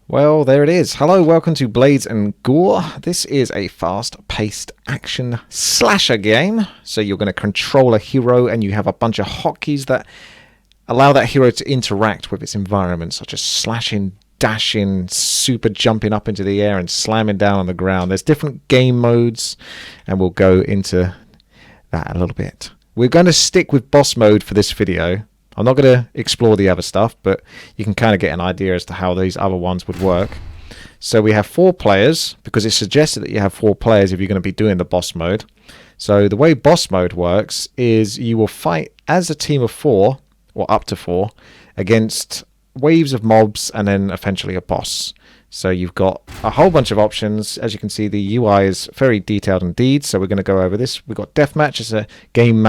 Well, there it is. Hello, welcome to Blades and Gore. This is a fast-paced action slasher game. So you're going to control a hero and you have a bunch of hotkeys that allow that hero to interact with its environment, such as slashing, dashing, super jumping up into the air and slamming down on the ground. There's different game modes and we'll go into that a little bit. We're going to stick with boss mode for this video. I'm not going to explore the other stuff, but you can kind of get an idea as to how these other ones would work. So we have 4 players, because it's suggested that you have 4 players if you're going to be doing the boss mode. So the way boss mode works is you will fight as a team of 4, or up to 4, against waves of mobs and then eventually a boss. So you've got a whole bunch of options. As you can see, the UI is very detailed indeed, so we're going to go over this. We've got Deathmatch as a game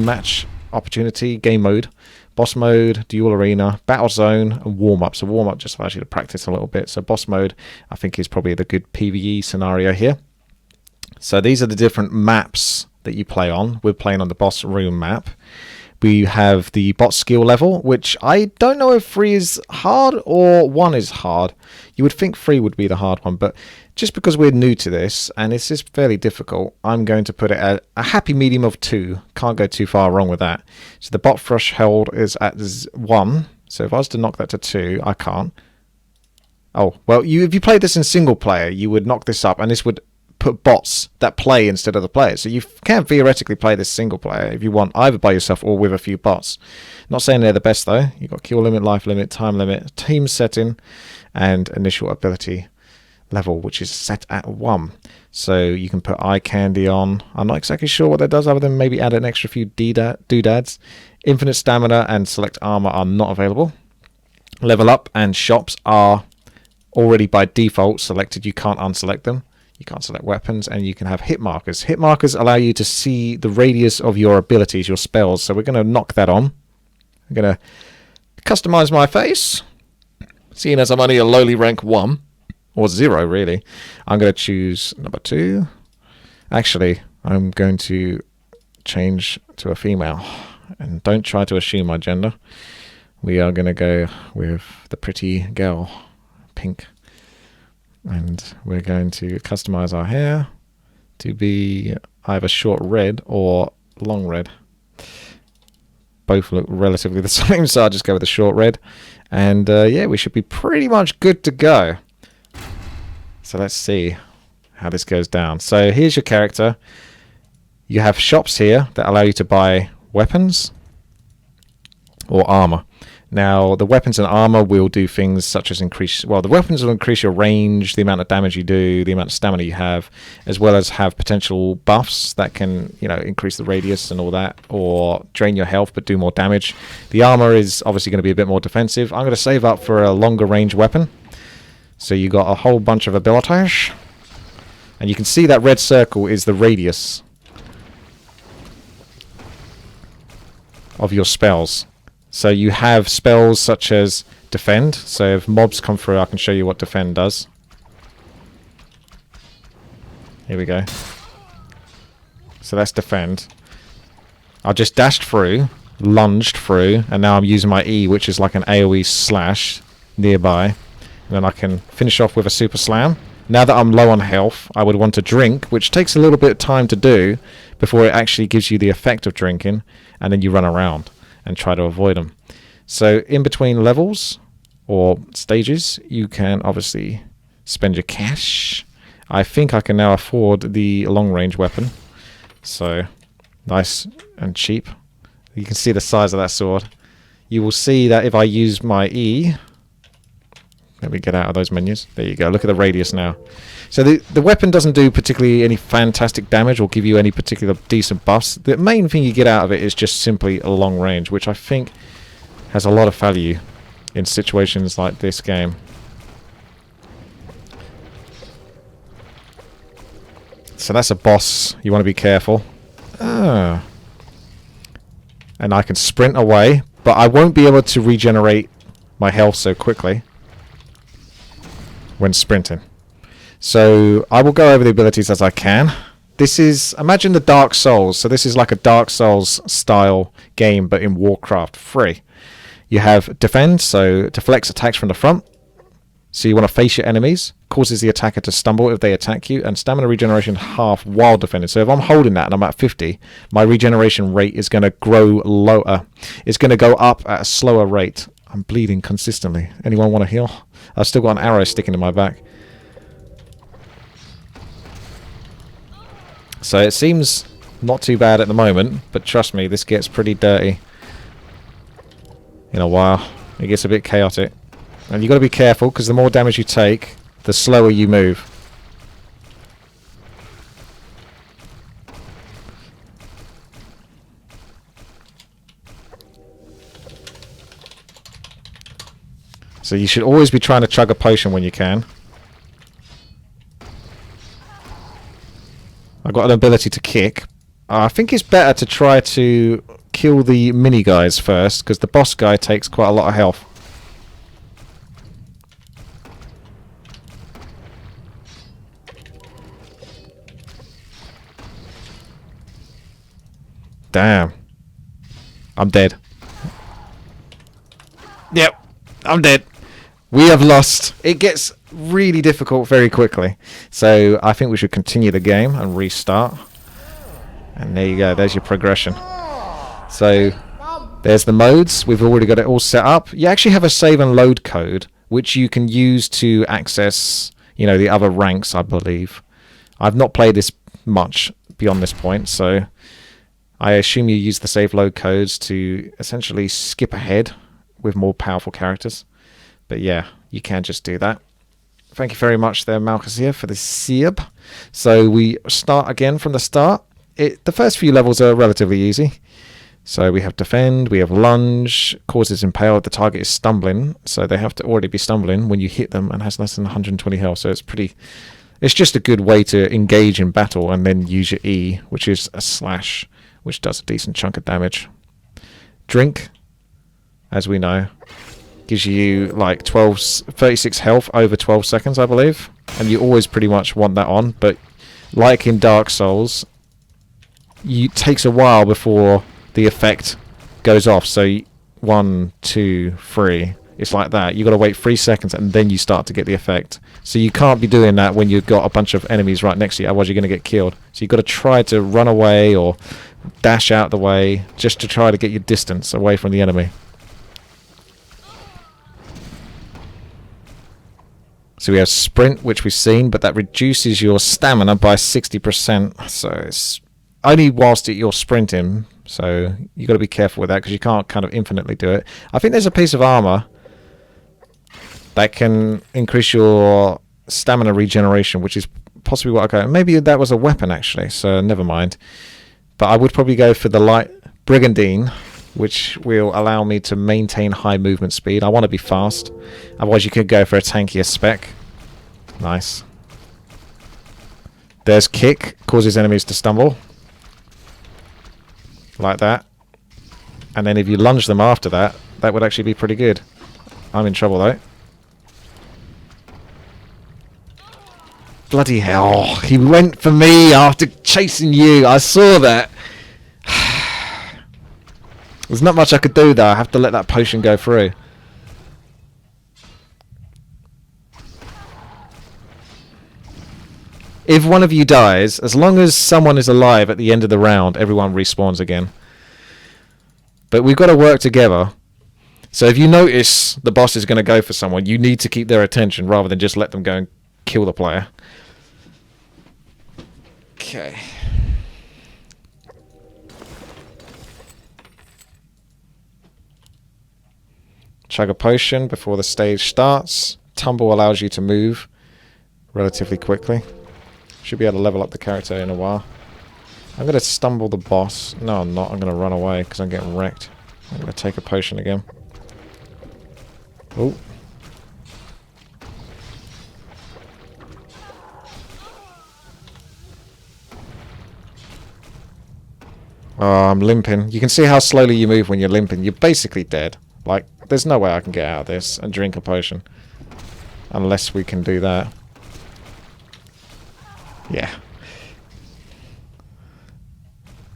match opportunity, game mode, boss mode, duel arena, battle zone, and warm up. So warm up just allows you to practice a little bit. So boss mode, I think, is probably the good PvE scenario here. So these are the different maps that you play on. We're playing on the boss room map. We have the bot skill level, which I don't know if 3 is hard or 1 is hard. You would think 3 would be the hard one, but just because we're new to this and it's just fairly difficult, I'm going to put it at a happy medium of 2. Can't go too far wrong with that. So the bot threshold is at 1. So if I was to knock that to 2, I can't. Oh, well, if you played this in single player, you would knock this up and this would put bots that play instead of the players. So you can theoretically play this single player if you want, either by yourself or with a few bots. Not saying they're the best though. You've got kill limit, life limit, time limit, team setting, and initial ability level, which is set at 1. So you can put eye candy on. I'm not exactly sure what that does other than maybe add an extra few doodads. Infinite stamina and select armor are not available. Level up and shops are already by default selected. You can't unselect them. You can't select weapons, and you can have hit markers. Hit markers allow you to see the radius of your abilities, your spells. So we're going to knock that on. I'm going to customize my face. Seeing as I'm only a lowly rank 1, or 0 really, I'm going to choose number 2. Actually, I'm going to change to a female. And don't try to assume my gender. We are going to go with the pretty girl, pink. And we're going to customize our hair to be either short red or long red. Both look relatively the same, so I'll just go with the short red. And yeah, we should be pretty much good to go. So let's see how this goes down. So here's your character. You have shops here that allow you to buy weapons or armor. Now, the weapons and armor will do things such as increase... Well, the weapons will increase your range, the amount of damage you do, the amount of stamina you have, as well as have potential buffs that can, you know, increase the radius and all that, or drain your health but do more damage. The armor is obviously going to be a bit more defensive. I'm going to save up for a longer range weapon. So you got a whole bunch of abilities. And you can see that red circle is the radius of your spells. So you have spells such as defend. So if mobs come through, I can show you what defend does. Here we go. So that's defend. I just dashed through, lunged through, and now I'm using my E, which is like an AoE slash nearby. And then I can finish off with a super slam. Now that I'm low on health, I would want to drink, which takes a little bit of time to do before it actually gives you the effect of drinking, and then you run around and try to avoid them. So in between levels or stages, you can obviously spend your cash. I think I can now afford the long range weapon. So nice and cheap. You can see the size of that sword. You will see that if I use my E, let me get out of those menus. There you go. Look at the radius now. So the weapon doesn't do particularly any fantastic damage or give you any particular decent buffs. The main thing you get out of it is just simply a long range, which I think has a lot of value in situations like this game. So that's a boss. You want to be careful. And I can sprint away, but I won't be able to regenerate my health so quickly when sprinting. So I will go over the abilities as I can. This is, imagine the Dark Souls. So this is like a Dark Souls style game, but in Warcraft 3. You have defend, so deflects attacks from the front. So you want to face your enemies, causes the attacker to stumble if they attack you, and stamina regeneration half while defending. So if I'm holding that and I'm at 50, my regeneration rate is going to grow lower. It's going to go up at a slower rate. I'm bleeding consistently. Anyone want to heal? I've still got an arrow sticking in my back. So it seems not too bad at the moment, but trust me, this gets pretty dirty in a while. It gets a bit chaotic. And you've got to be careful, because the more damage you take, the slower you move. So you should always be trying to chug a potion when you can. I've got an ability to kick. I think it's better to try to kill the mini guys first, because the boss guy takes quite a lot of health. Damn. I'm dead. Yep, I'm dead. We have lost. It gets really difficult very quickly. So I think we should continue the game and restart. And there you go. There's your progression. So there's the modes. We've already got it all set up. You actually have a save and load code, which you can use to access, you know, the other ranks, I believe. I've not played this much beyond this point, so I assume you use the save load codes to essentially skip ahead with more powerful characters. But yeah, you can just do that. Thank you very much there, Malchus here, for the sub. So we start again from the start. The first few levels are relatively easy. So we have defend, we have lunge, causes impale, the target is stumbling, so they have to already be stumbling when you hit them, and has less than 120 health, so it's just a good way to engage in battle, and then use your E, which is a slash, which does a decent chunk of damage. Drink, as we know, gives you like 36 health over 12 seconds, I believe, and you always pretty much want that on, but like in Dark Souls, it takes a while before the effect goes off. So 1, 2, 3, it's like that. You got to wait 3 seconds and then you start to get the effect. So you can't be doing that when you've got a bunch of enemies right next to you, otherwise you're going to get killed. So you've got to try to run away or dash out the way just to try to get your distance away from the enemy. So we have sprint, which we've seen, but that reduces your stamina by 60%. So it's only whilst you're sprinting, so you've got to be careful with that, because you can't kind of infinitely do it. I think there's a piece of armor that can increase your stamina regeneration, which is possibly what I go. Maybe that was a weapon, actually, so never mind. But I would probably go for the light brigandine, which will allow me to maintain high movement speed. I want to be fast. Otherwise, you could go for a tankier spec. Nice. There's kick, causes enemies to stumble. Like that. And then if you lunge them after that, that would actually be pretty good. I'm in trouble, though. Bloody hell. He went for me after chasing you. I saw that. There's not much I could do, though. I have to let that potion go through. If one of you dies, as long as someone is alive at the end of the round, everyone respawns again. But we've got to work together. So if you notice the boss is going to go for someone, you need to keep their attention rather than just let them go and kill the player. Okay. Chug a potion before the stage starts. Tumble allows you to move relatively quickly. Should be able to level up the character in a while. I'm going to stumble the boss. No, I'm not. I'm going to run away because I'm getting wrecked. I'm going to take a potion again. Oh. Oh, I'm limping. You can see how slowly you move when you're limping. You're basically dead. Like, there's no way I can get out of this and drink a potion. Unless we can do that. Yeah.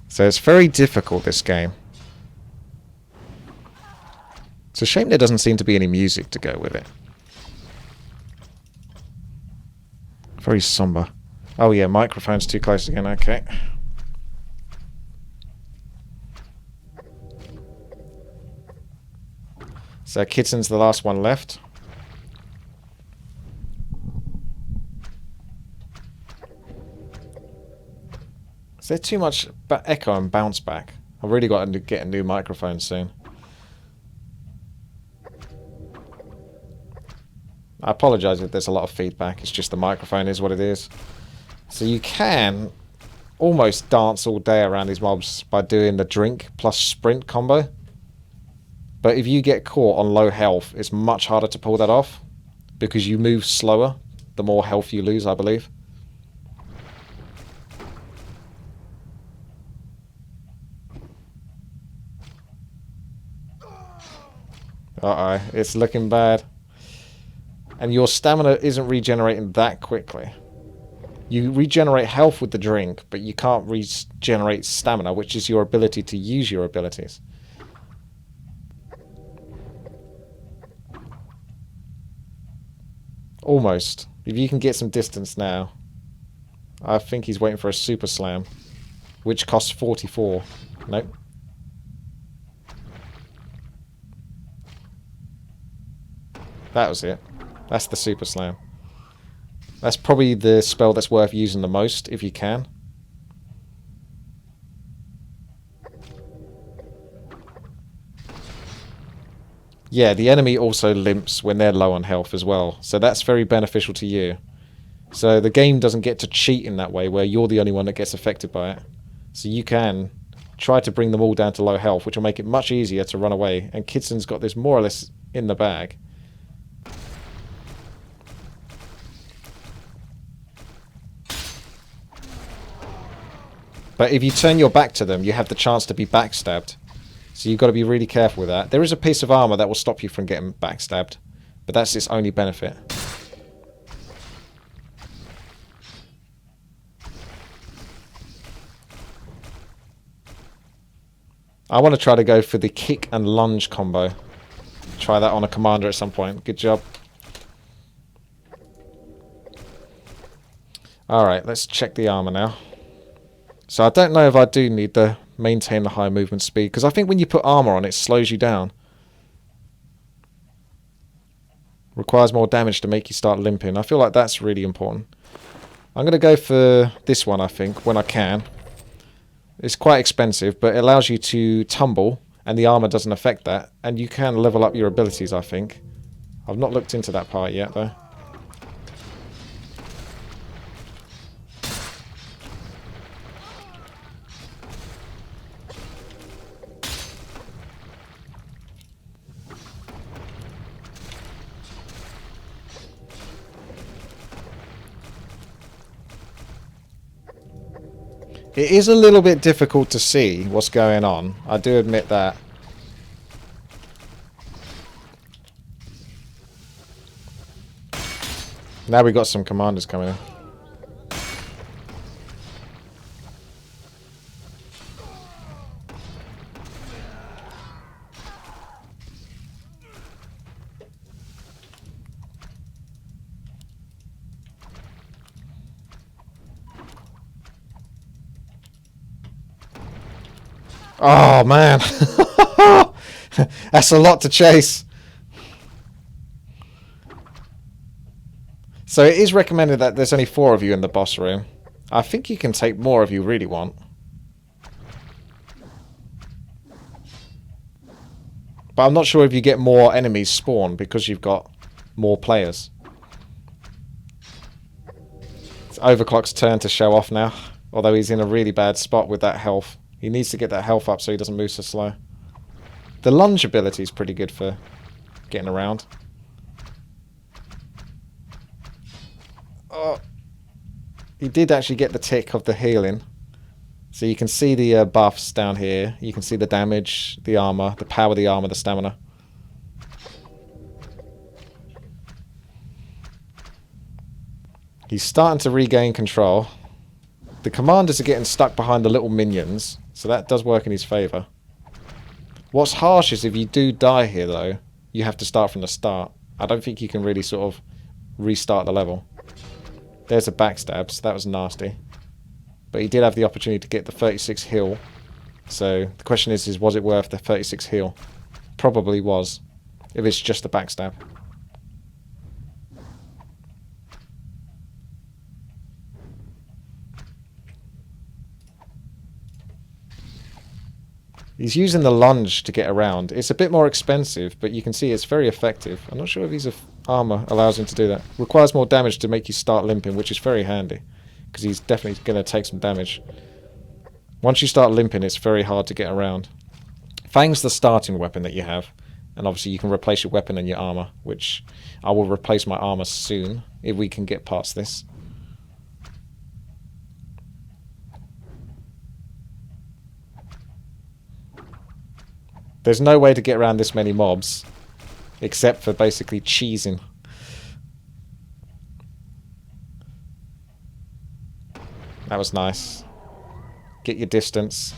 So it's very difficult, this game. It's a shame there doesn't seem to be any music to go with it. Very somber. Oh yeah, microphone's too close again, okay. So Kitten's the last one left. Is there too much echo and bounce back? I've really got to get a new microphone soon. I apologise if there's a lot of feedback, it's just the microphone is what it is. So you can almost dance all day around these mobs by doing the drink plus sprint combo. But if you get caught on low health, it's much harder to pull that off because you move slower the more health you lose, I believe. Uh-oh, it's looking bad. And your stamina isn't regenerating that quickly. You regenerate health with the drink, but you can't regenerate stamina, which is your ability to use your abilities. Almost. If you can get some distance now. I think he's waiting for a super slam, which costs 44. Nope. That was it. That's the super slam. That's probably the spell that's worth using the most, if you can. Yeah, the enemy also limps when they're low on health as well, so that's very beneficial to you. So the game doesn't get to cheat in that way, where you're the only one that gets affected by it. So you can try to bring them all down to low health, which will make it much easier to run away. And Kitsen's got this more or less in the bag. But if you turn your back to them, you have the chance to be backstabbed. So you've got to be really careful with that. There is a piece of armor that will stop you from getting backstabbed, but that's its only benefit. I want to try to go for the kick and lunge combo. Try that on a commander at some point. Good job. Alright, let's check the armor now. So I don't know if I do need to maintain the high movement speed, because I think when you put armor on, it slows you down. Requires more damage to make you start limping. I feel like that's really important. I'm going to go for this one, I think, when I can. It's quite expensive, but it allows you to tumble, and the armor doesn't affect that. And you can level up your abilities, I think. I've not looked into that part yet, though. It is a little bit difficult to see what's going on. I do admit that. Now we've got some commanders coming in. Oh, man. That's a lot to chase. So it is recommended that there's only 4 of you in the boss room. I think you can take more if you really want. But I'm not sure if you get more enemies spawn because you've got more players. It's Overclock's turn to show off now. Although he's in a really bad spot with that health. He needs to get that health up so he doesn't move so slow. The lunge ability is pretty good for getting around. Oh, he did actually get the tick of the healing. So you can see the buffs down here. You can see the damage, the armor, the power of the armor, the stamina. He's starting to regain control. The commanders are getting stuck behind the little minions, so that does work in his favour. What's harsh is if you do die here, though, you have to start from the start. I don't think you can really sort of restart the level. There's a backstab, so that was nasty. But he did have the opportunity to get the 36 heal. So the question is was it worth the 36 heal? Probably was, if it's just a backstab. He's using the lunge to get around. It's a bit more expensive, but you can see it's very effective. I'm not sure if his armor allows him to do that. Requires more damage to make you start limping, which is very handy, because he's definitely going to take some damage. Once you start limping, it's very hard to get around. Fang's the starting weapon that you have, and obviously you can replace your weapon and your armor, which I will replace my armor soon, if we can get past this. There's no way to get around this many mobs, except for basically cheesing. That was nice. Get your distance.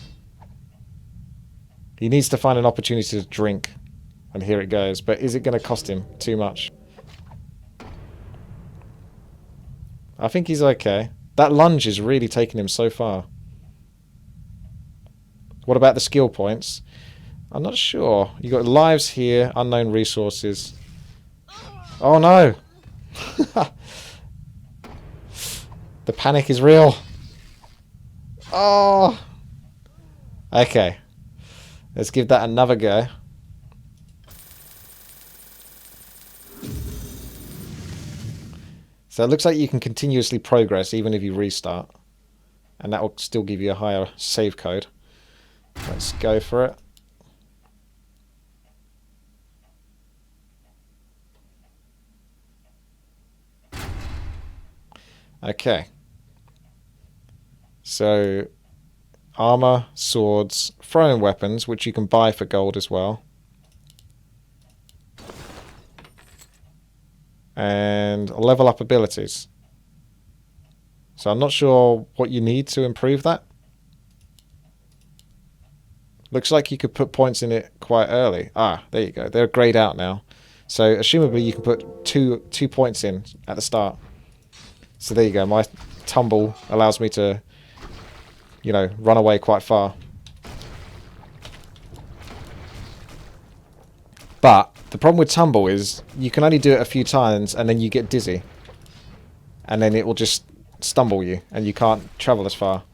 He needs to find an opportunity to drink. And here it goes. But is it going to cost him too much? I think he's okay. That lunge is really taking him so far. What about the skill points? I'm not sure. You got lives here, unknown resources. Oh no! The panic is real. Oh! Okay. Let's give that another go. So it looks like you can continuously progress even if you restart. And that will still give you a higher save code. Let's go for it. Okay. So, armor, swords, throwing weapons, which you can buy for gold as well. And level up abilities. So I'm not sure what you need to improve that. Looks like you could put points in it quite early. Ah, there you go. They're grayed out now. So, assumably you can put two points in at the start. So there you go, my tumble allows me to, you know, run away quite far. But the problem with tumble is you can only do it a few times and then you get dizzy. And then it will just stumble you and you can't travel as far.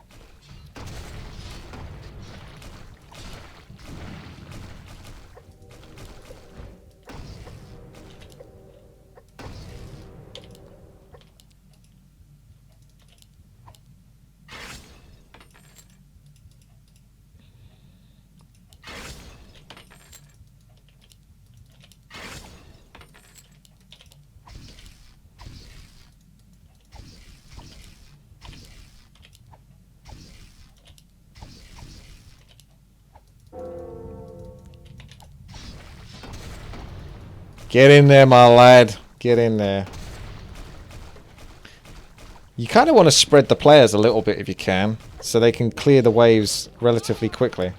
Get in there, my lad. Get in there. You kind of want to spread the players a little bit if you can, so they can clear the waves relatively quickly.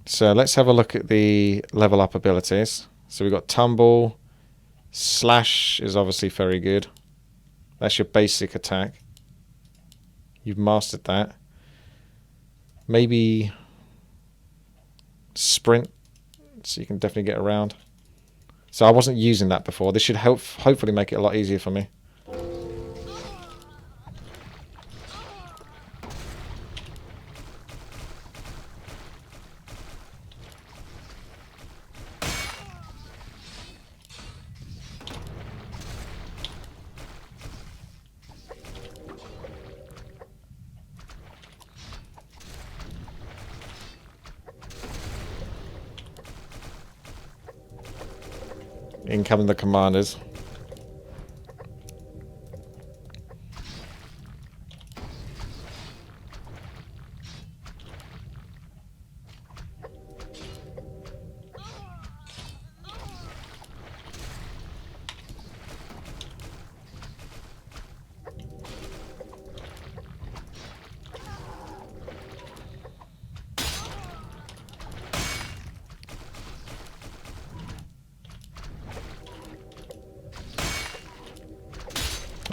So let's have a look at the level up abilities. So we've got tumble. Slash is obviously very good. That's your basic attack. You've mastered that. Maybe sprint, so you can definitely get around. So I wasn't using that before. This should hopefully make it a lot easier for me. Incoming the commanders.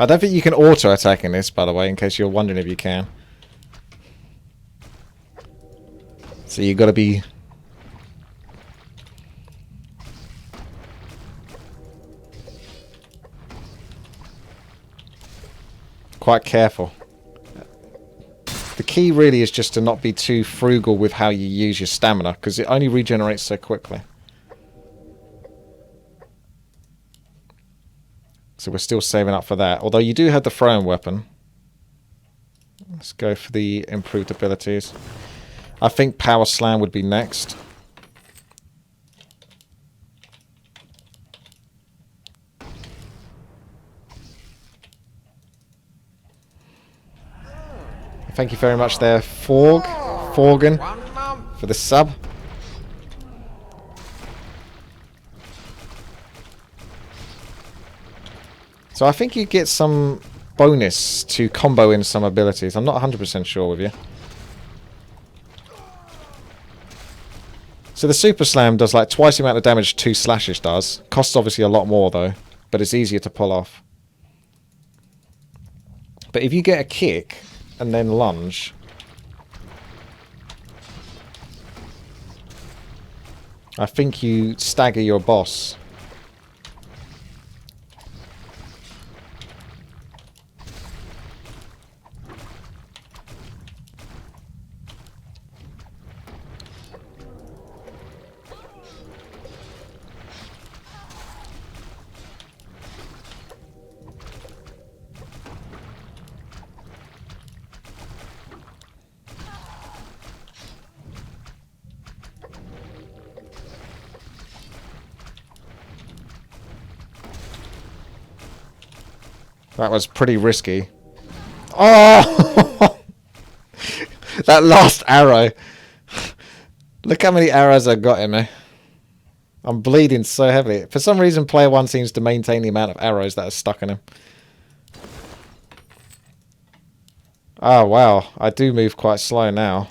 I don't think you can auto-attack in this, by the way, in case you're wondering if you can. So you've got to be... quite careful. The key really is just to not be too frugal with how you use your stamina, because it only regenerates so quickly. So we're still saving up for that. Although you do have the throwing weapon. Let's go for the improved abilities. I think Power Slam would be next. Thank you very much there, Forgan, for the sub. So I think you get some bonus to combo in some abilities. I'm not 100% sure with you. So the Super Slam does like twice the amount of damage 2 slashes does. Costs obviously a lot more though, but it's easier to pull off. But if you get a kick and then lunge, I think you stagger your boss. That was pretty risky. Oh! That last arrow. Look how many arrows I got in me. I'm bleeding so heavily. For some reason, player 1 seems to maintain the amount of arrows that are stuck in him. Oh, wow. I do move quite slow now.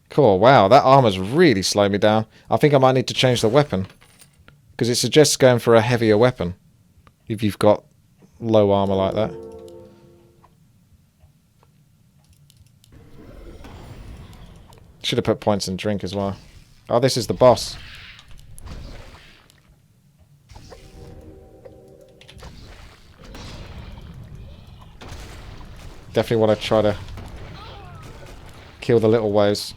Cool. Wow, that armor's really slowed me down. I think I might need to change the weapon. Because it suggests going for a heavier weapon. If you've got low armor like that. Should have put points in drink as well. Oh, this is the boss. Definitely want to try to kill the little woes.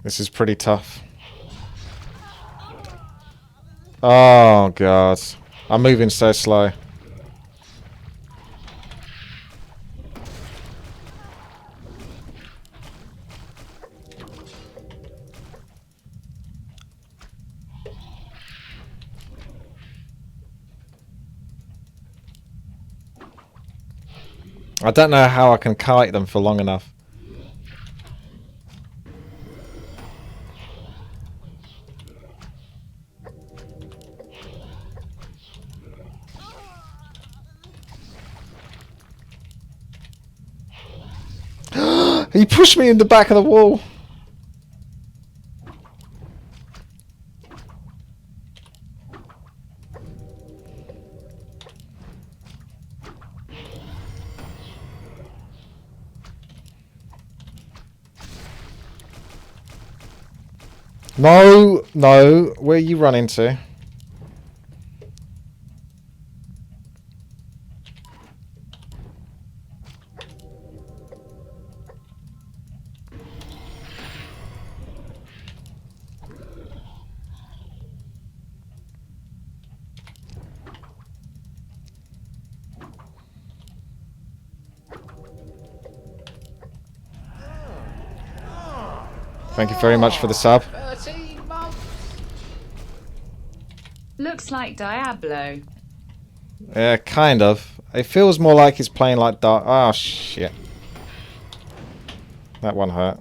This is pretty tough. Oh, God. I'm moving so slow. I don't know how I can kite them for long enough. He pushed me in the back of the wall. No, no. Where are you running to? Thank you very much for the sub. 13 months. Looks like Diablo. Yeah, kind of. It feels more like he's playing like Dark. Oh, shit. That one hurt.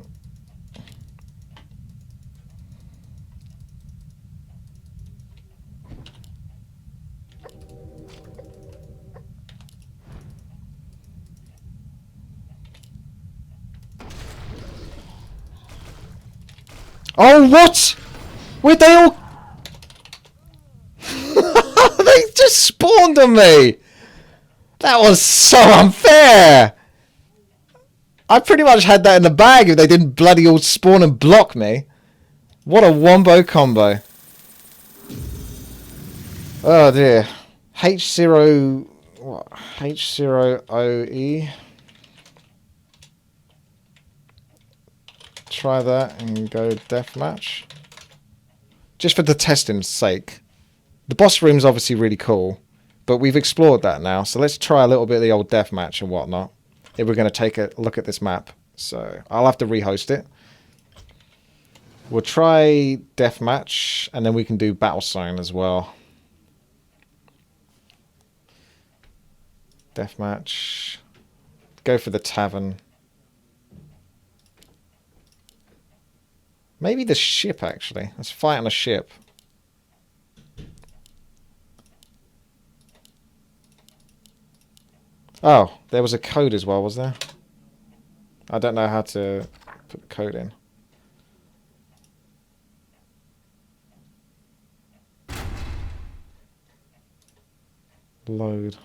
Oh, what? Where'd they all... They just spawned on me! That was so unfair! I pretty much had that in the bag if they didn't bloody all spawn and block me. What a wombo combo. Oh dear. H0... What? H0OE. Try that and go deathmatch. Just for the testing's sake. The boss room's obviously really cool, but we've explored that now, so let's try a little bit of the old deathmatch and whatnot. If we're going to take a look at this map. So, I'll have to rehost it. We'll try deathmatch, and then we can do battle zone as well. Deathmatch. Go for the tavern. Maybe the ship, actually. Let's fight on a ship. Oh, there was a code as well, was there? I don't know how to put the code in. Load.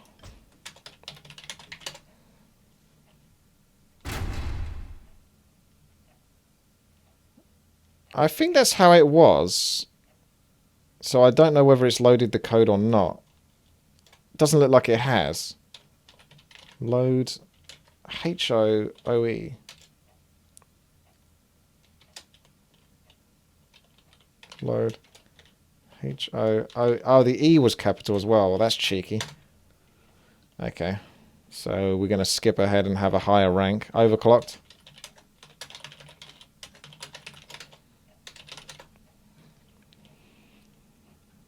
I think that's how it was. So I don't know whether it's loaded the code or not. It doesn't look like it has. Load H-O-O-E. Load H-O-O... Oh, the E was capital as well. Well, that's cheeky. Okay. So we're going to skip ahead and have a higher rank. Overclocked.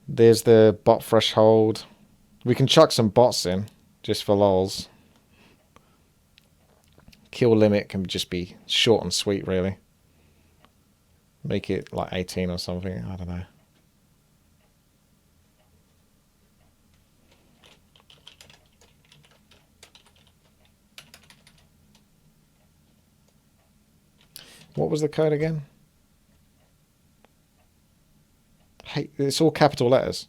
There's the bot threshold. We can chuck some bots in, just for lols. Kill limit can just be short and sweet, really. Make it like 18 or something, I don't know. What was the code again? Hey, it's all capital letters.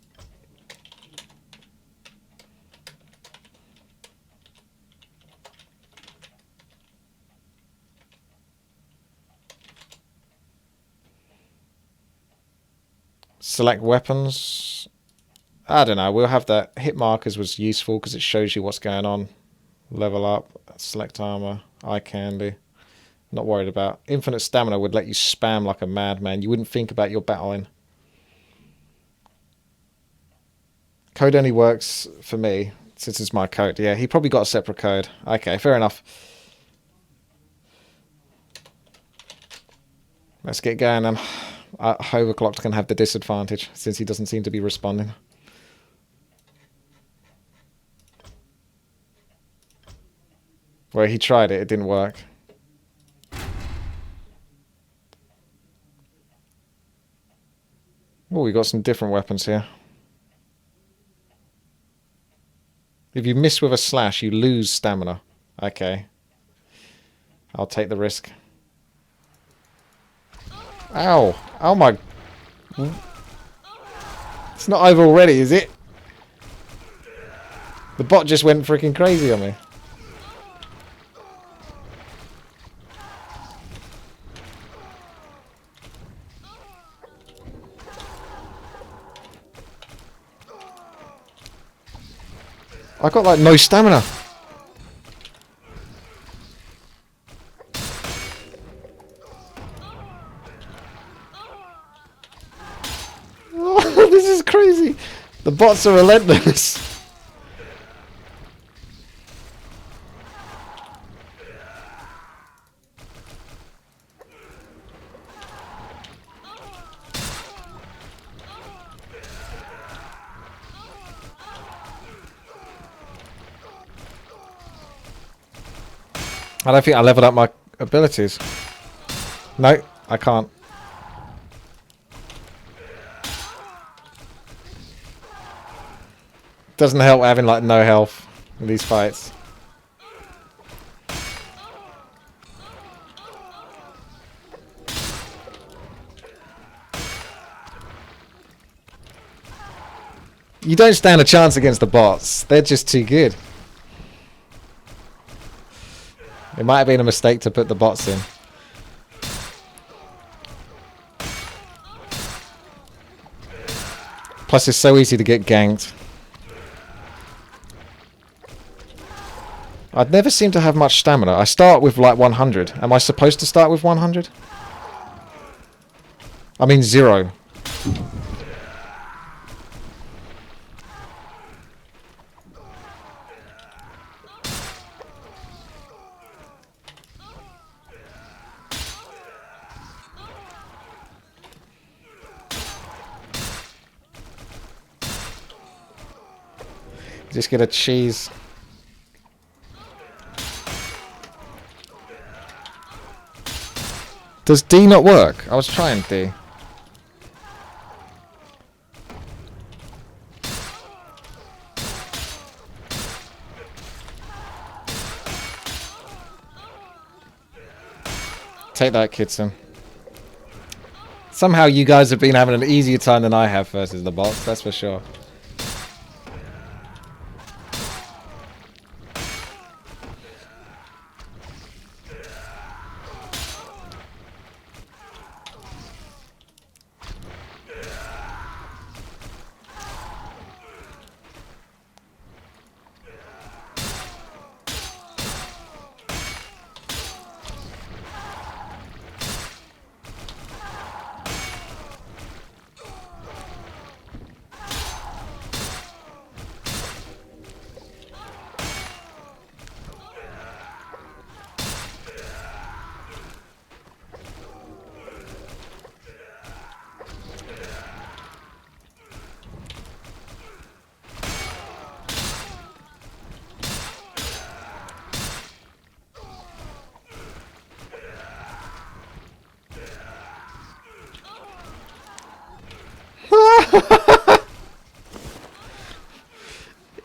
Select weapons. I don't know. We'll have that. Hit markers was useful because it shows you what's going on. Level up. Select armor. Eye candy. Not worried about. Infinite stamina would let you spam like a madman. You wouldn't think about your battling. Code only works for me since it's my code. Yeah, he probably got a separate code. Okay, fair enough. Let's get going then. Overclocked can have the disadvantage since he doesn't seem to be responding. Well, he tried it. It didn't work. Oh, we got some different weapons here. If you miss with a slash, you lose stamina. Okay. I'll take the risk. Ow. Oh my... It's not over already, is it? The bot just went freaking crazy on me. I got like no stamina. Oh, this is crazy. The bots are relentless. I don't think I leveled up my abilities. No, I can't. Doesn't help having like no health in these fights. You don't stand a chance against the bots. They're just too good. It might have been a mistake to put the bots in. Plus it's so easy to get ganked. I'd never seem to have much stamina. I start with like 100. Am I supposed to start with 100? I mean 0. Just get a cheese. Does D not work? I was trying D. Take that, Kitson. Somehow you guys have been having an easier time than I have versus the bots, that's for sure.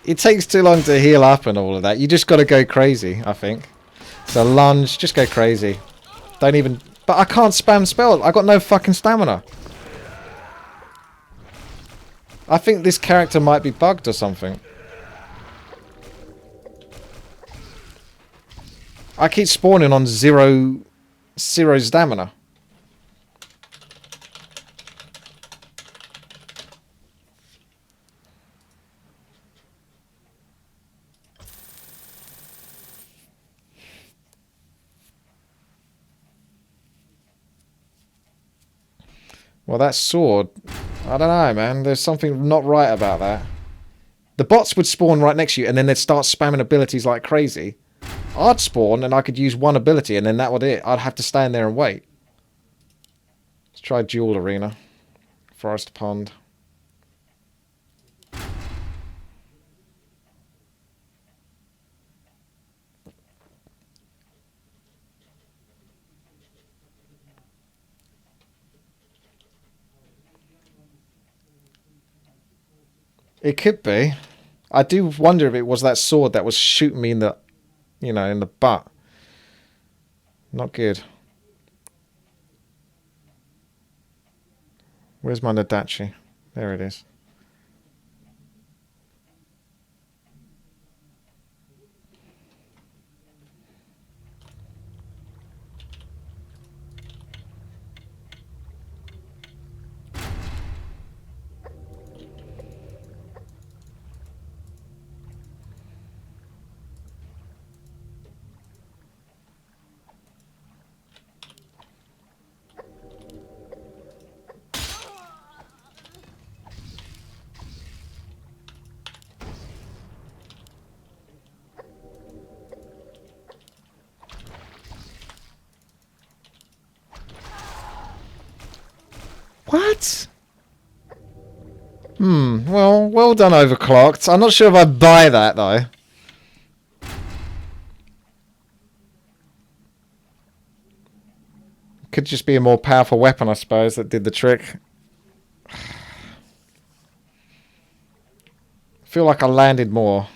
It takes too long to heal up and all of that. You just got to go crazy, I think. So lunge, just go crazy. Don't even... But I can't spam spells. I got no fucking stamina. I think this character might be bugged or something. I keep spawning on zero stamina. Well, that sword, I don't know, man. There's something not right about that. The bots would spawn right next to you, and then they'd start spamming abilities like crazy. I'd spawn, and I could use one ability, and then that would it. I'd have to stand there and wait. Let's try Duel Arena. Forest Pond. It could be. I do wonder if it was that sword that was shooting me in the, you know, in the butt. Not good. Where's my Nadachi? There it is. What? Well done, Overclocked. I'm not sure if I'd buy that, though. Could just be a more powerful weapon, I suppose, that did the trick. I feel like I landed more.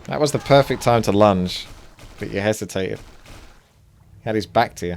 That was the perfect time to lunge, but you hesitated. He had his back to you.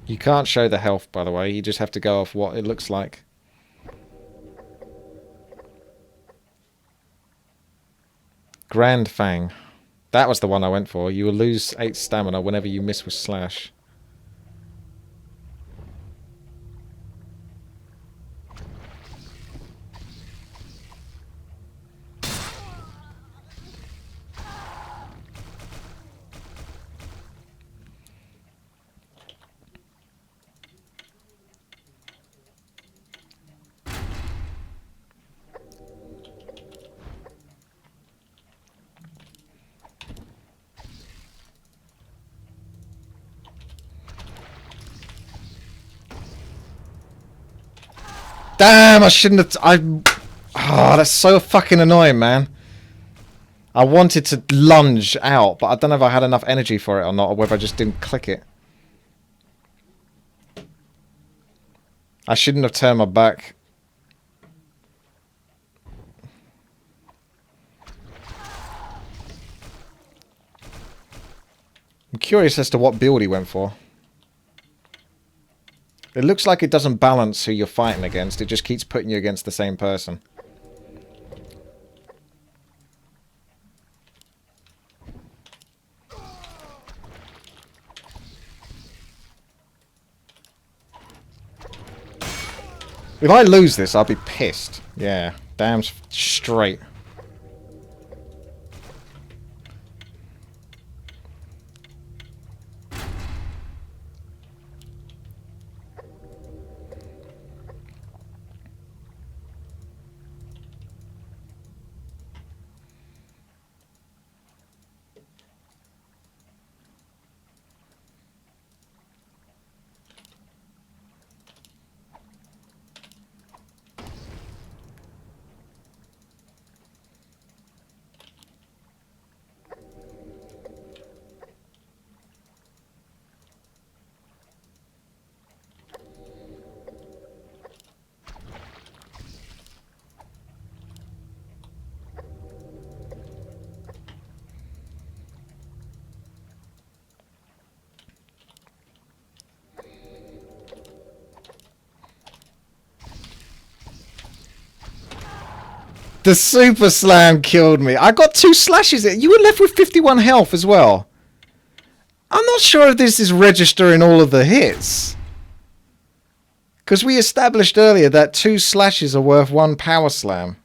You can't show the health, by the way. You just have to go off what it looks like. Grand Fang. That was the one I went for. You will lose 8 stamina whenever you miss with slash. Damn, I shouldn't have... Oh, that's so fucking annoying, man. I wanted to lunge out, but I don't know if I had enough energy for it or not, or whether I just didn't click it. I shouldn't have turned my back. I'm curious as to what build he went for. It looks like it doesn't balance who you're fighting against. It just keeps putting you against the same person. If I lose this, I'll be pissed. Yeah, damn straight. The super slam killed me. I got 2 slashes. You were left with 51 health as well. I'm not sure if this is registering all of the hits. Because we established earlier that 2 slashes are worth 1 power slam.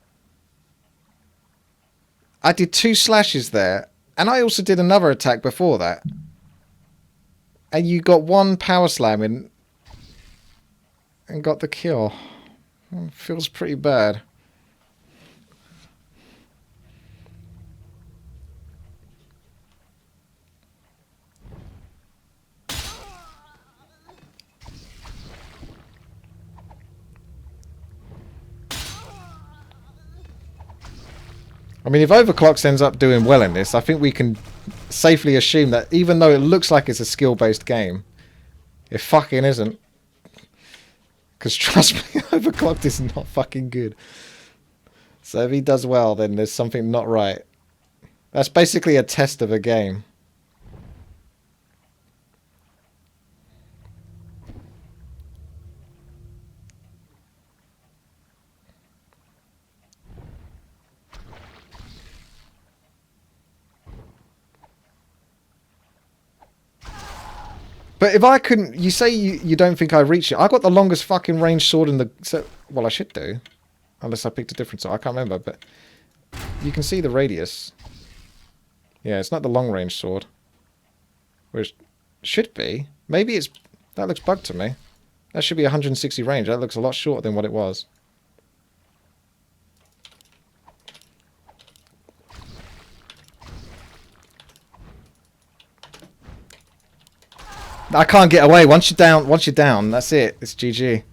I did 2 slashes there. And I also did another attack before that. And you got 1 power slam in and got the kill. Feels pretty bad. I mean, if Overclocks ends up doing well in this, I think we can safely assume that even though it looks like it's a skill-based game, it fucking isn't. Because trust me, Overclocked is not fucking good. So if he does well, then there's something not right. That's basically a test of a game. But if I couldn't... You say you don't think I reached it. I got the longest fucking range sword in the... So, well, I should do. Unless I picked a different sword. I can't remember, but... You can see the radius. Yeah, it's not the long range sword. Which should be. Maybe it's... That looks bugged to me. That should be 160 range. That looks a lot shorter than what it was. I can't get away. Once you're down, that's it. It's GG.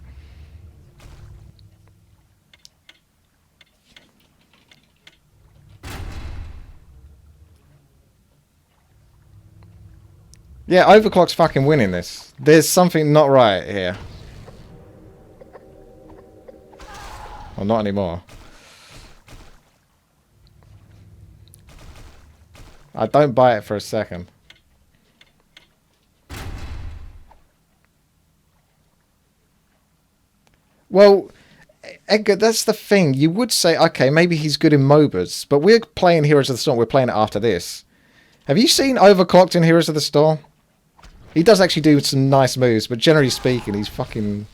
Yeah, Overclock's fucking winning this. There's something not right here. Well, not anymore. I don't buy it for a second. Well, Edgar, that's the thing. You would say, okay, maybe he's good in MOBAs, but we're playing Heroes of the Storm. We're playing it after this. Have you seen Overclocked in Heroes of the Storm? He does actually do some nice moves, but generally speaking, he's fucking...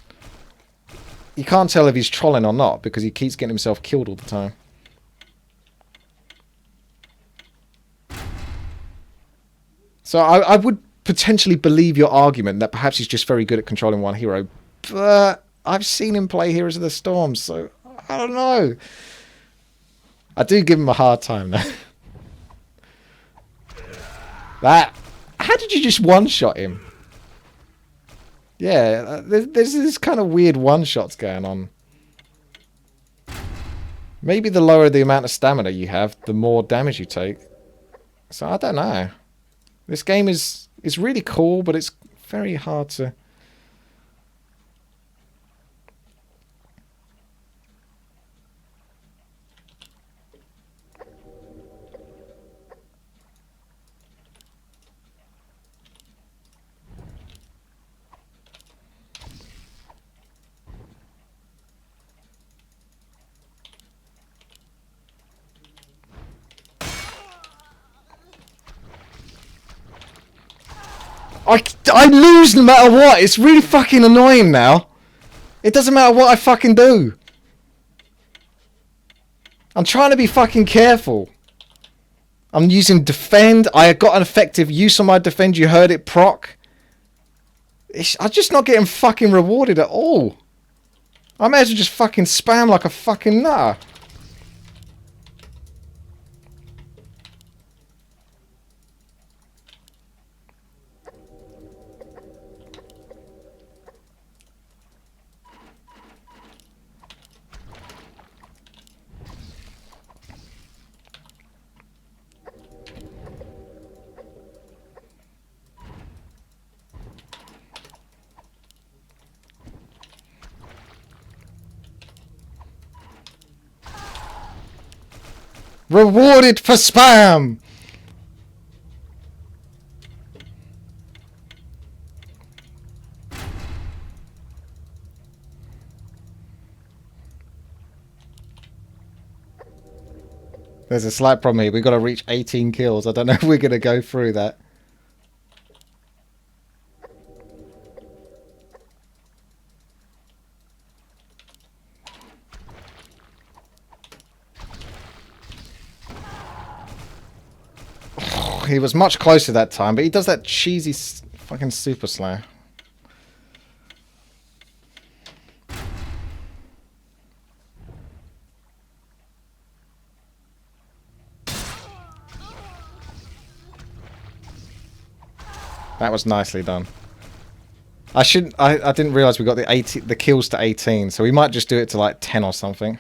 You can't tell if he's trolling or not, because he keeps getting himself killed all the time. So I would potentially believe your argument that perhaps he's just very good at controlling one hero, but I've seen him play Heroes of the Storm, so I don't know. I do give him a hard time, though. That... How did you just one-shot him? Yeah, there's this kind of weird one-shots going on. Maybe the lower the amount of stamina you have, the more damage you take. So I don't know. This game is really cool, but it's very hard to... I lose no matter what. It's really fucking annoying now. It doesn't matter what I fucking do. I'm trying to be fucking careful. I'm using defend. I got an effective use on my defend. You heard it proc. I'm just not getting fucking rewarded at all. I may as well just fucking spam like a fucking nutter. Rewarded for spam! There's a slight problem here. We've got to reach 18 kills. I don't know if we're going to go through that. He was much closer that time, but he does that cheesy fucking super slayer. That was nicely done. I didn't realise we got the kills to 18, so we might just do it to like 10 or something.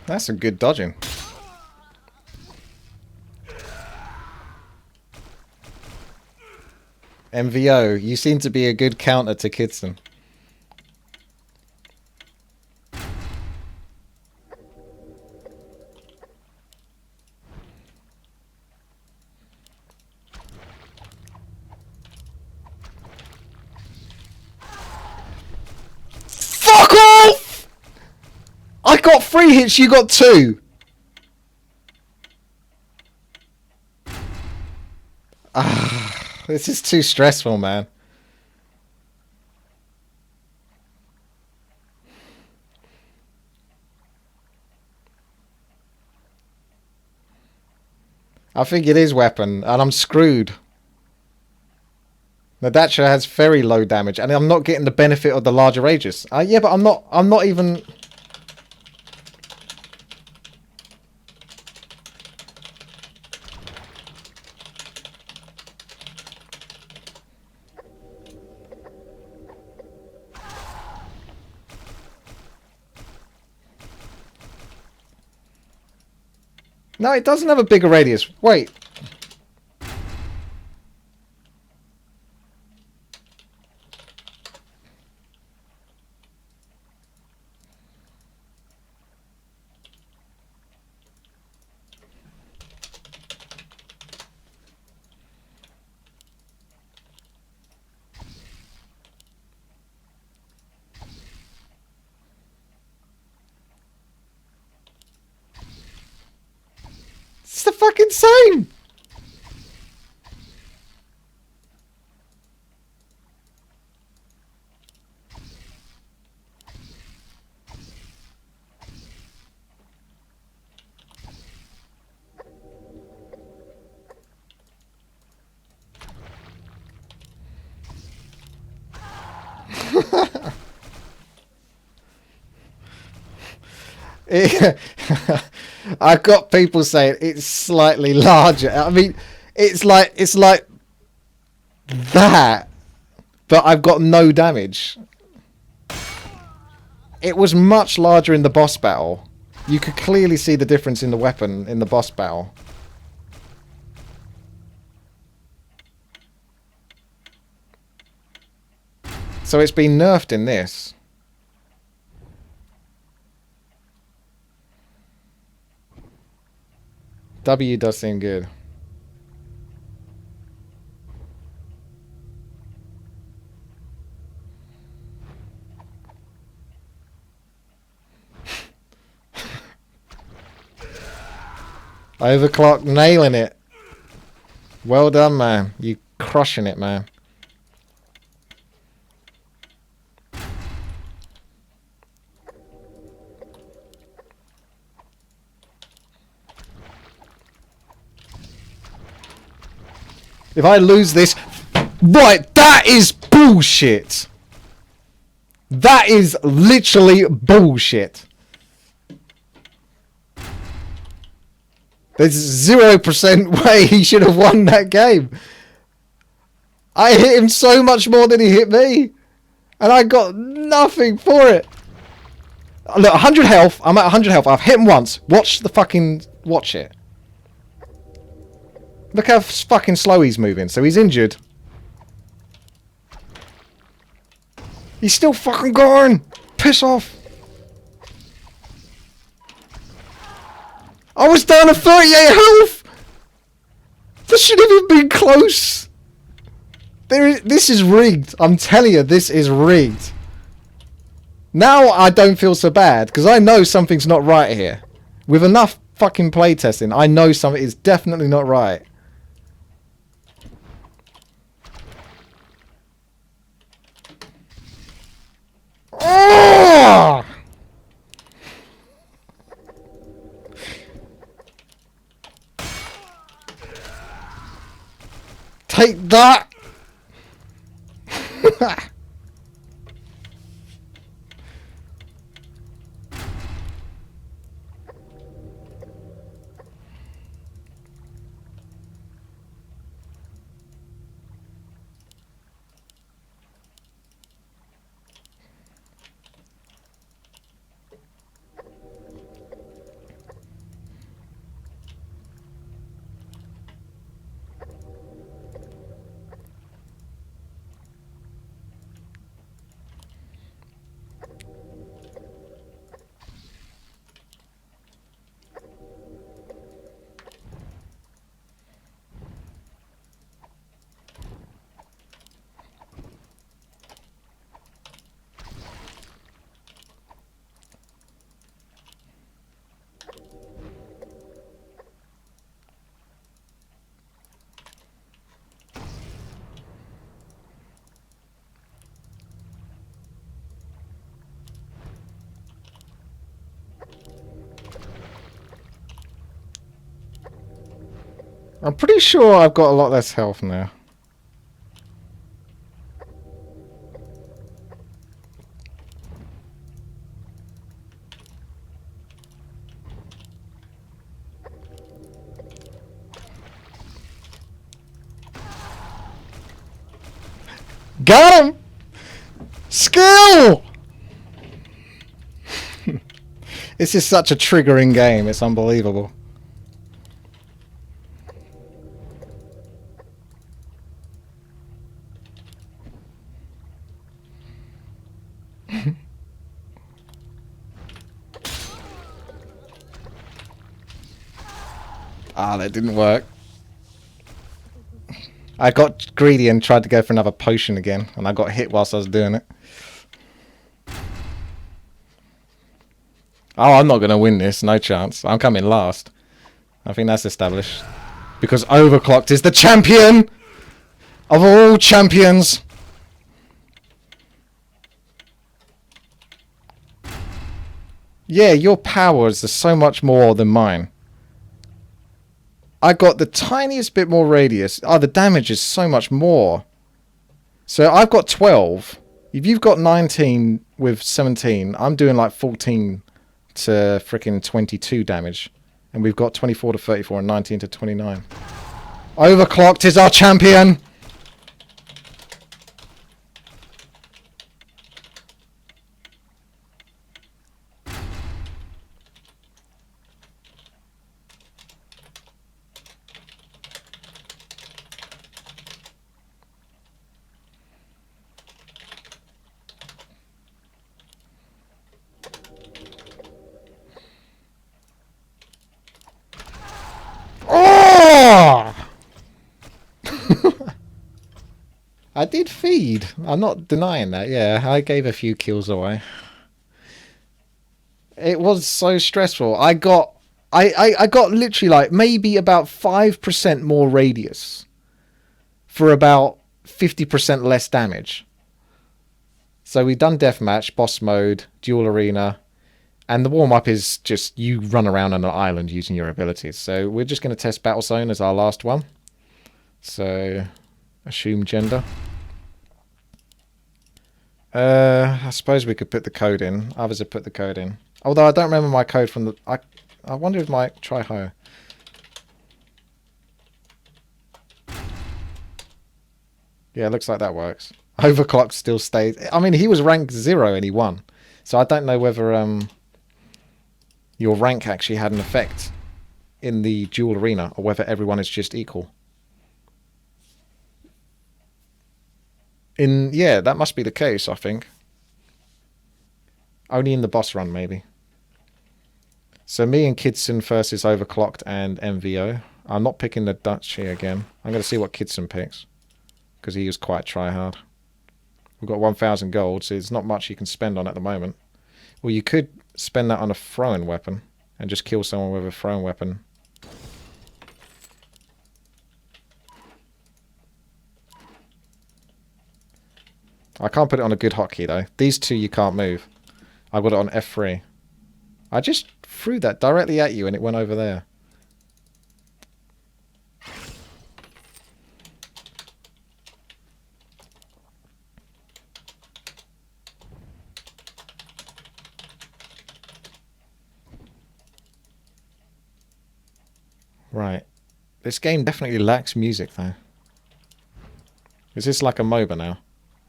That's some good dodging. MVO, you seem to be a good counter to Kidson. got 3 hits, you got 2. This is too stressful, man. I think it is weapon, and I'm screwed. Nadacha has very low damage, and I'm not getting the benefit of the larger Aegis. Yeah, but I'm not even... No, it doesn't have a bigger radius. Wait. It's the fucking same! I've got people saying it's slightly larger. I mean, it's like that, but I've got no damage. It was much larger in the boss battle. You could clearly see the difference in the weapon in the boss battle. So it's been nerfed in this. W does seem good. Overclock, nailing it. Well done, man. You crushing it, man. If I lose this... Right, that is bullshit. That is literally bullshit. There's 0% way he should have won that game. I hit him so much more than he hit me. And I got nothing for it. Look, 100 health. I'm at 100 health. I've hit him once. Watch the fucking... Watch it. Look how fucking slow he's moving. So he's injured. He's still fucking going. Piss off. I was down to 38 health. This shouldn't have even been close. This is rigged. I'm telling you, this is rigged. Now I don't feel so bad because I know something's not right here. With enough fucking playtesting, I know something is definitely not right. Oh! Take that! I'm pretty sure I've got a lot less health now. Got him! Skill! This is such a triggering game, it's unbelievable. Ah, that didn't work. I got greedy and tried to go for another potion again, and I got hit whilst I was doing it. Oh, I'm not going to win this, no chance. I'm coming last. I think that's established. Because Overclocked is the champion of all champions. Yeah, your powers are so much more than mine. I got the tiniest bit more radius. Oh, the damage is so much more. So I've got 12. If you've got 19 with 17, I'm doing like 14 to freaking 22 damage. And we've got 24 to 34 and 19 to 29. Overclocked is our champion! Oh! I did feed. I'm not denying that. Yeah, I gave a few kills away. It was so stressful. I got literally like maybe about 5% more radius for about 50% less damage. So we've done Deathmatch, Boss Mode, Dual Arena, and the warm-up is just you run around on an island using your abilities. So we're just going to test Battle Zone as our last one. So, assume gender. I suppose we could put the code in. Others have put the code in. Although I don't remember my code from the... I wonder if my... Try higher. Yeah, it looks like that works. Overclock still stays... I mean, he was rank 0 and he won. So I don't know whether your rank actually had an effect in the dual arena or whether everyone is just equal. Yeah, that must be the case, I think. Only in the boss run, maybe. So me and Kidson versus Overclocked and MVO. I'm not picking the Dutch here again. I'm going to see what Kidson picks. Because he was quite try-hard. We've got 1,000 gold, so there's not much you can spend on at the moment. Well, you could spend that on a throwing weapon. And just kill someone with a throwing weapon. I can't put it on a good hotkey, though. These two you can't move. I got it on F3. I just threw that directly at you and it went over there. Right. This game definitely lacks music, though. Is this like a MOBA now?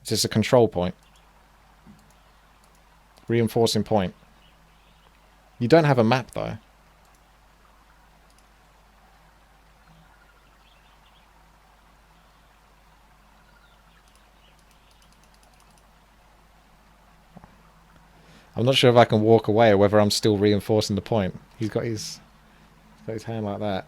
Is this a control point? Reinforcing point. You don't have a map, though. I'm not sure if I can walk away or whether I'm still reinforcing the point. He's got his hand like that.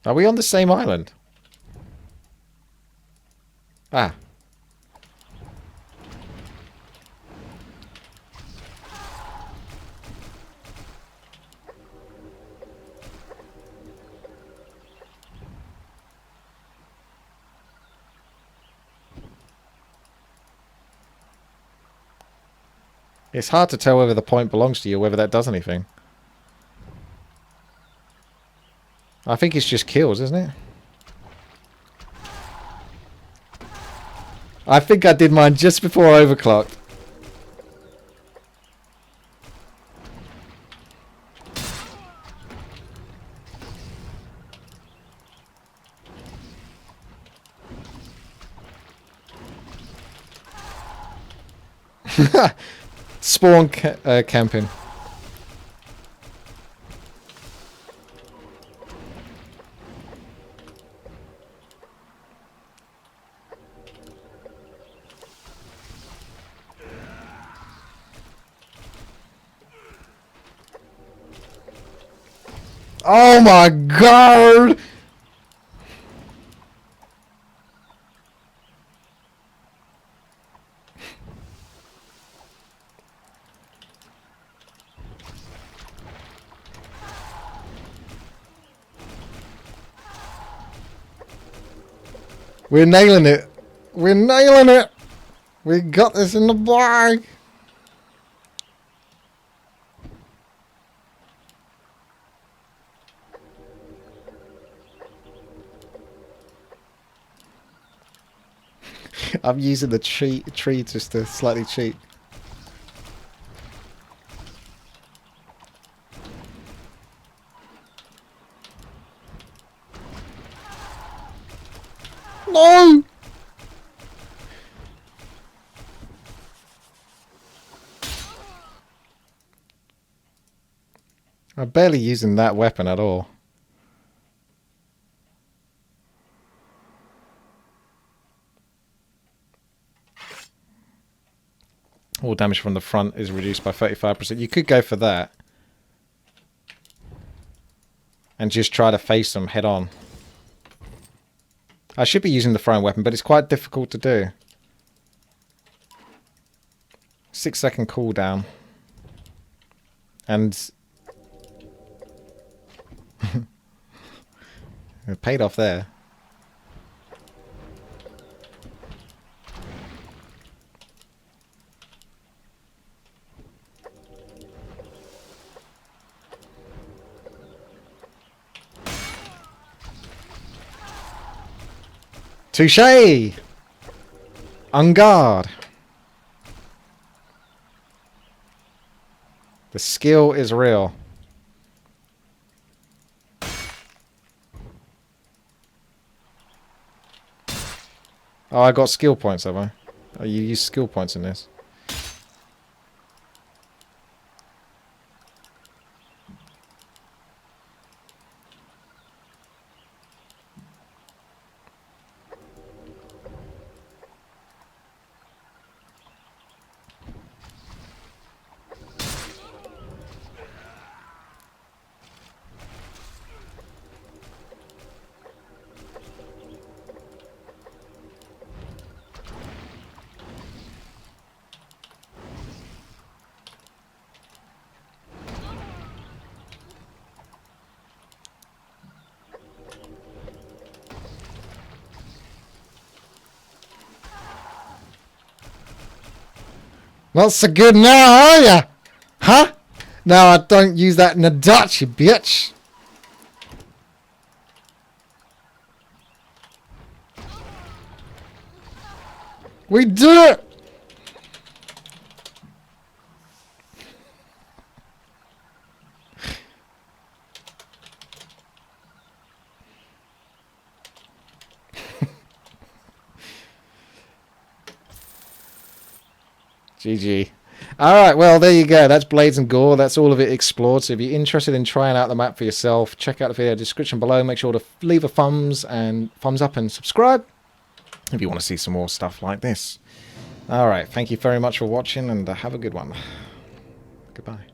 Are we on the same island? Ah. It's hard to tell whether the point belongs to you or whether that does anything. I think it's just kills, isn't it? I think I did mine just before I overclocked. Spawn camping. Oh my god! We're nailing it. We're nailing it. We got this in the bag. I'm using the tree just to slightly cheat. No! I'm barely using that weapon at all. All damage from the front is reduced by 35%. You could go for that. And just try to face them head on. I should be using the throwing weapon, but it's quite difficult to do. 6-second cooldown. And it paid off there. Touché! En garde. The skill is real. Oh, I got skill points, have I? Oh, you use skill points in this. Not so good now, are ya? Huh? No, I don't use that in the Dutch, you bitch. We did it! GG. Alright, well, there you go. That's Blades and Gore. That's all of it explored. So if you're interested in trying out the map for yourself, check out the video description below. Make sure to leave a thumbs up and subscribe if you want to see some more stuff like this. Alright, thank you very much for watching and have a good one. Goodbye.